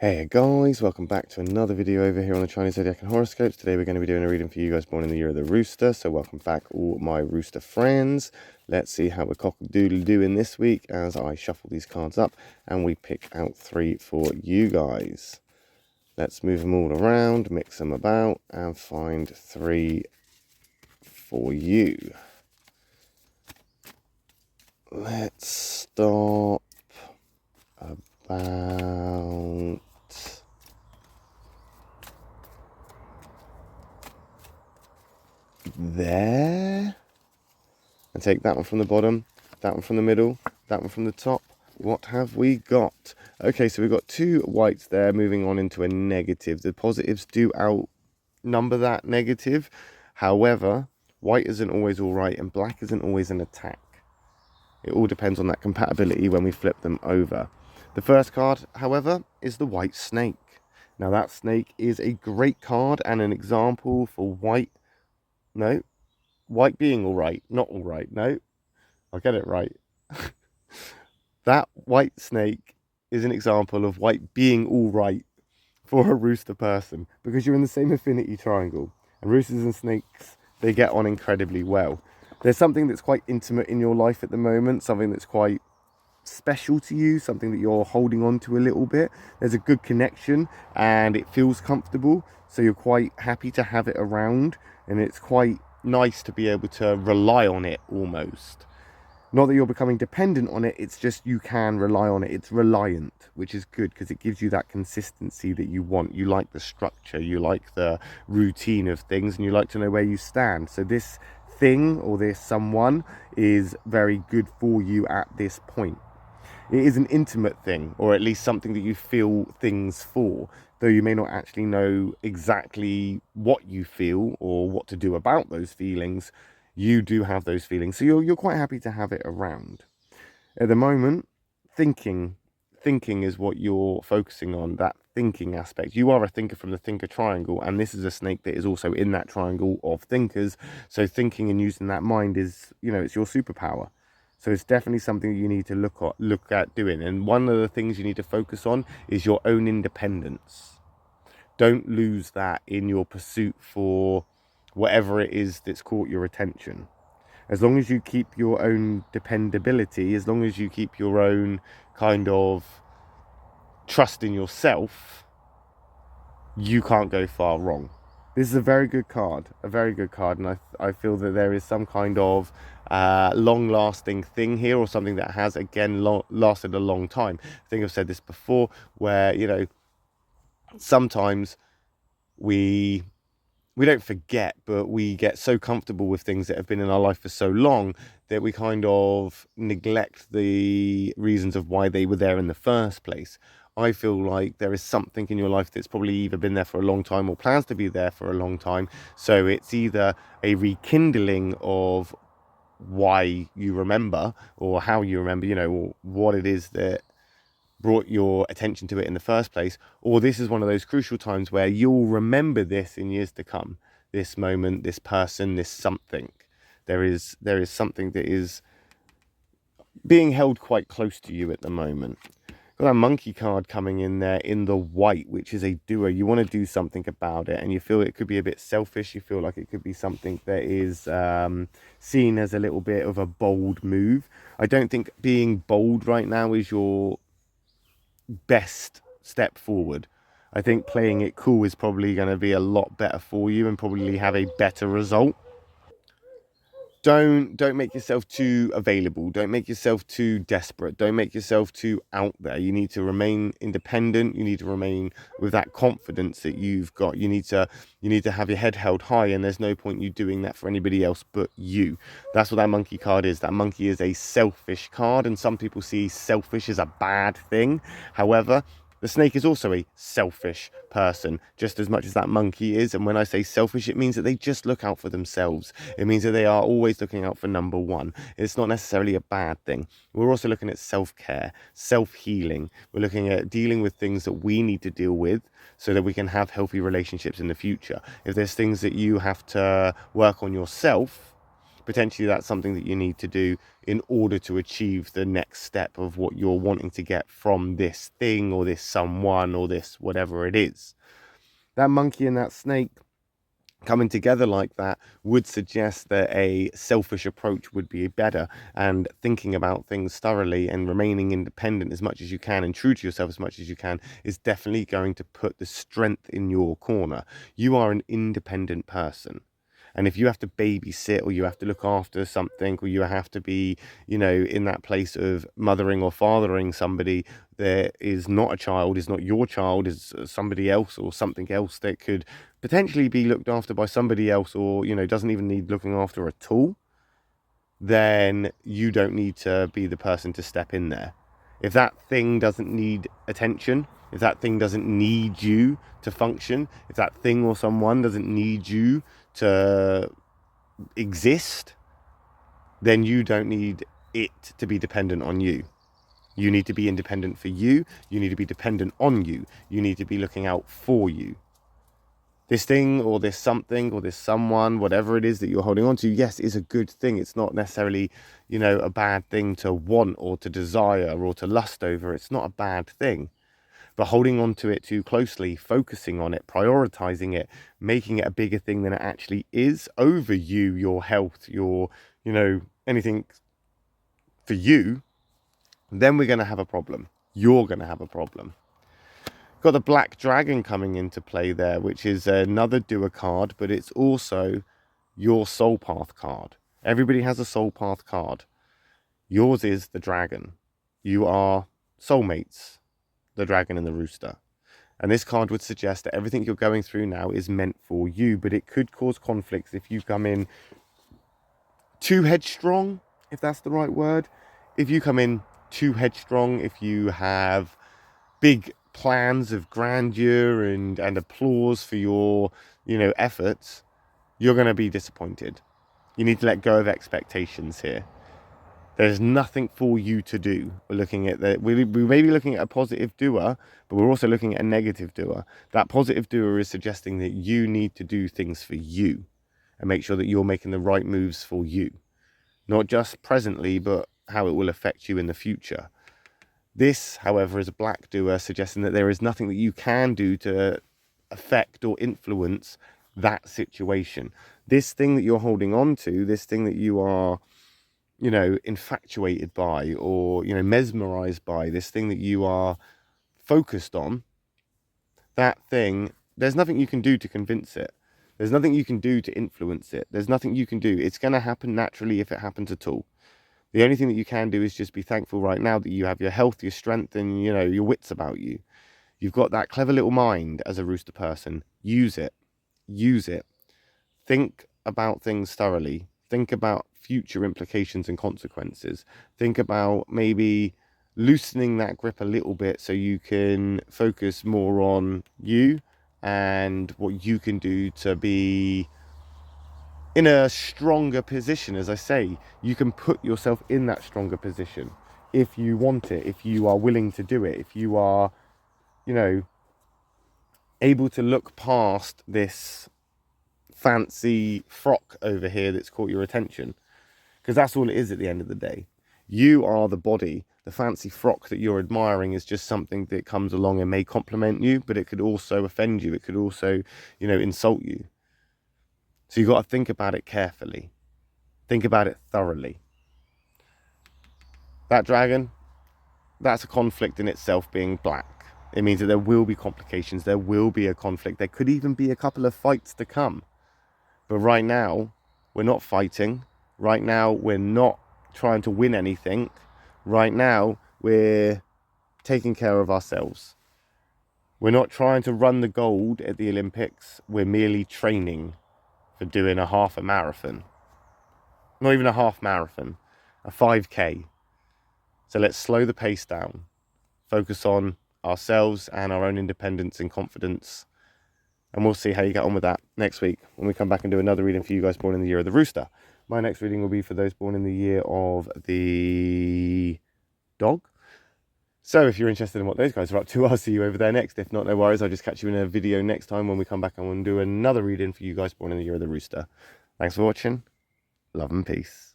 Hey guys, welcome back to another video over here on the Chinese Zodiac and Horoscopes. Today we're going to be doing a reading for you guys born in the year of the Rooster. So welcome back all my Rooster friends. Let's see how we're cock-a-doodle doing this week as I shuffle these cards up and we pick out three for you guys. Let's move them all around, mix them about and find three for you. Let's stop about there, and take that one from the bottom, that one from the middle, that one from the top. What have we got? Okay, so we've got two whites there moving on into a negative. The positives do outnumber that negative. However, white isn't always all right and black isn't always an attack. It all depends on that compatibility when we flip them over. The first card, however, is the white snake. Now that snake is a great card and an example for white being all right, not all right. No, I'll get it right. That white snake is an example of white being all right for a rooster person because you're in the same affinity triangle. And roosters and snakes, they get on incredibly well. There's something that's quite intimate in your life at the moment, something that's quite special to you, something that you're holding on to a little bit. There's a good connection and it feels comfortable, so you're quite happy to have it around, and it's quite nice to be able to rely on it almost. Not that you're becoming dependent on it, it's just you can rely on it. It's reliant, which is good because it gives you that consistency that you want. You like the structure, you like the routine of things, and you like to know where you stand. So this thing or this someone is very good for you at this point. It is an intimate thing, or at least something that you feel things for, though you may not actually know exactly what you feel or what to do about those feelings. You do have those feelings, so you're quite happy to have it around. At the moment, thinking is what you're focusing on, that thinking aspect. You are a thinker from the thinker triangle, and this is a snake that is also in that triangle of thinkers. So thinking and using that mind is, it's your superpower. So it's definitely something you need to look at doing. And one of the things you need to focus on is your own independence. Don't lose that in your pursuit for whatever it is that's caught your attention. As long as you keep your own dependability, as long as you keep your own kind of trust in yourself, you can't go far wrong. This is a very good card, and I feel that there is some kind of long-lasting thing here, or something that has, again, lasted a long time. I think I've said this before, where, sometimes we don't forget, but we get so comfortable with things that have been in our life for so long that we kind of neglect the reasons of why they were there in the first place. I feel like there is something in your life that's probably either been there for a long time or plans to be there for a long time. So it's either a rekindling of why you remember, or how you remember, or what it is that brought your attention to it in the first place, or this is one of those crucial times where you'll remember this in years to come. This moment, this person, this something. There is something that is being held quite close to you at the moment. Got that monkey card coming in there in the white, which is a doer. You want to do something about it, and you feel it could be a bit selfish. You feel like it could be something that is seen as a little bit of a bold move. I don't think being bold right now is your best step forward. I think playing it cool is probably going to be a lot better for you and probably have a better result. Don't make yourself too available. Don't make yourself too desperate. Don't make yourself too out there. You need to remain independent. You need to remain with that confidence that you've got. You need to have your head held high, and there's no point you doing that for anybody else but you. That's what that monkey card is. That monkey is a selfish card, and some people see selfish as a bad thing. However, the snake is also a selfish person, just as much as that monkey is. And when I say selfish, it means that they just look out for themselves. It means that they are always looking out for number one. It's not necessarily a bad thing. We're also looking at self-care, self-healing. We're looking at dealing with things that we need to deal with so that we can have healthy relationships in the future. If there's things that you have to work on yourself, Potentially that's something that you need to do in order to achieve the next step of what you're wanting to get from this thing or this someone or this whatever it is. That monkey and that snake coming together like that would suggest that a selfish approach would be better, and thinking about things thoroughly and remaining independent as much as you can and true to yourself as much as you can is definitely going to put the strength in your corner. You are an independent person. And if you have to babysit or you have to look after something or you have to be, you know, in that place of mothering or fathering somebody that is not a child, is not your child, is somebody else or something else that could potentially be looked after by somebody else, or, you know, doesn't even need looking after at all, then you don't need to be the person to step in there. If that thing doesn't need attention, if that thing doesn't need you to function, if that thing or someone doesn't need you to exist, then you don't need it to be dependent on you. You need to be independent for you. You need to be dependent on you. You need to be looking out for you. This thing or this something or this someone, whatever it is that you're holding on to, yes, is a good thing. It's not necessarily, you know, a bad thing to want or to desire or to lust over. It's not a bad thing. But holding on to it too closely, focusing on it, prioritizing it, making it a bigger thing than it actually is over you, your health, your, you know, anything for you, then we're going to have a problem. You're going to have a problem. Got the Black Dragon coming into play there, which is another doer card, but it's also your soul path card. Everybody has a soul path card. Yours is the dragon. You are soulmates, the dragon and the rooster. And this card would suggest that everything you're going through now is meant for you, but it could cause conflicts if you come in too headstrong, if that's the right word. If you come in too headstrong, if you have big plans of grandeur and applause for your, you know, efforts, you're going to be disappointed. You need to let go of expectations here. There's nothing for you to do. We're looking at that. We may be looking at a positive doer, but we're also looking at a negative doer. That positive doer is suggesting that you need to do things for you and make sure that you're making the right moves for you, not just presently, but how it will affect you in the future. This, however, is a black doer, suggesting that there is nothing that you can do to affect or influence that situation. This thing that you're holding on to, this thing that you are, you know, infatuated by or, you know, mesmerized by, this thing that you are focused on, that thing, there's nothing you can do to convince it. There's nothing you can do to influence it. There's nothing you can do. It's going to happen naturally if it happens at all. The only thing that you can do is just be thankful right now that you have your health, your strength, and, you know, your wits about you. You've got that clever little mind as a rooster person. Use it. Use it. Think about things thoroughly. Think about future implications and consequences. Think about maybe loosening that grip a little bit so you can focus more on you and what you can do to be in a stronger position. As I say, you can put yourself in that stronger position if you want it, if you are willing to do it, if you are, you know, able to look past this fancy frock over here that's caught your attention, because that's all it is at the end of the day. You are the body. The fancy frock that you're admiring is just something that comes along and may compliment you, but it could also offend you. It could also, you know, insult you. So you've got to think about it carefully. Think about it thoroughly. That dragon, that's a conflict in itself, being black. It means that there will be complications. There will be a conflict. There could even be a couple of fights to come. But right now, we're not fighting. Right now, we're not trying to win anything. Right now, we're taking care of ourselves. We're not trying to run the gold at the Olympics. We're merely training for doing a half a marathon. Not even a half marathon, a 5K. So let's slow the pace down. Focus on ourselves and our own independence and confidence. And we'll see how you get on with that next week when we come back and do another reading for you guys born in the year of the rooster. My next reading will be for those born in the year of the dog. So if you're interested in what those guys are up to, I'll see you over there next. If not, no worries. I'll just catch you in a video next time when we come back and we'll do another reading for you guys born in the year of the rooster. Thanks for watching. Love and peace.